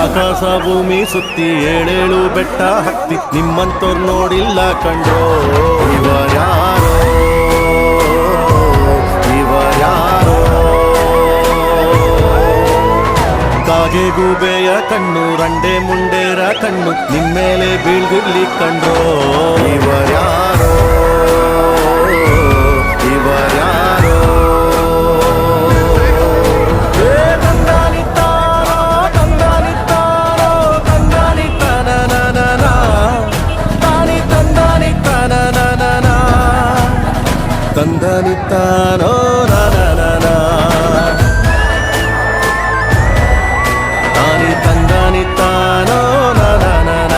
ಆಕಾಶ ಭೂಮಿ ಸುತ್ತಿ ಏಳೇಳು ಬೆಟ್ಟ ಹತ್ತಿ ನಿಮ್ಮಂತೋರ್ ನೋಡಿಲ್ಲ ಕಂಡ್ರೋ ಇವರ್ಯಾರೋ ಇವರ್ಯಾರೋ ಕಾಗೆ ಗೂಬೆಯ ಕಣ್ಣು ರಂಡೆ ಮುಂಡೇರ ಕಣ್ಣು ನಿಮ್ಮೇಲೆ ಬೀಳ್ಗಿರ್ಲಿ ಕಂಡ್ರೋ ಇವರ್ಯಾರೋ ಇವರ್ಯಾರೋ ತಂದನಿತ್ತಾನೋ ನಾನ ತಾನಿ ತಂದನಿತ್ತಾನೋ ನಾನ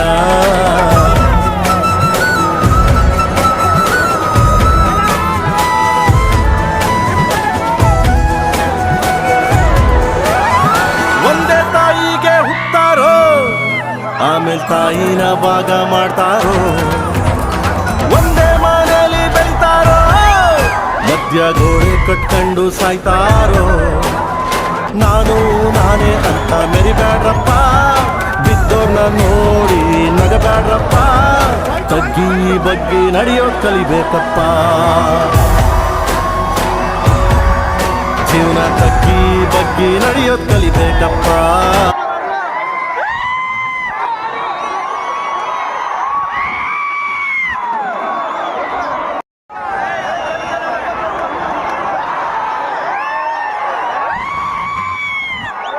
ಒಂದೇ ತಾಯಿಗೆ ಹುಟ್ಟಾರೋ ಆಮೇಲೆ ತಾಯಿನ ಭಾಗ ಮಾಡ್ತಾರೋ ಒಂದೇ ಮನೆಯಲ್ಲಿ ಬೆಳಿತಾರೋ ಮಧ್ಯ ಗೋಡೆ ಕಟ್ಕೊಂಡು ಸಾಯ್ತಾರೋ ನಾನು ನಾನೇ ಅಂತ ಮೆರಿಬ್ಯಾಡ್ರಪ್ಪ ಬಿದ್ದೋರ್ನ ನೋಡಿ ನಗಬ್ಯಾಡ್ರಪ್ಪ ತಗ್ಗಿ ಬಗ್ಗಿ ನಡೆಯೋದ್ ಕಲಿಬೇಕಪ್ಪ ಜೀವನ ತಗ್ಗಿ ಬಗ್ಗಿ ನಡೆಯೋದ್ ಕಲಿಬೇಕಪ್ಪ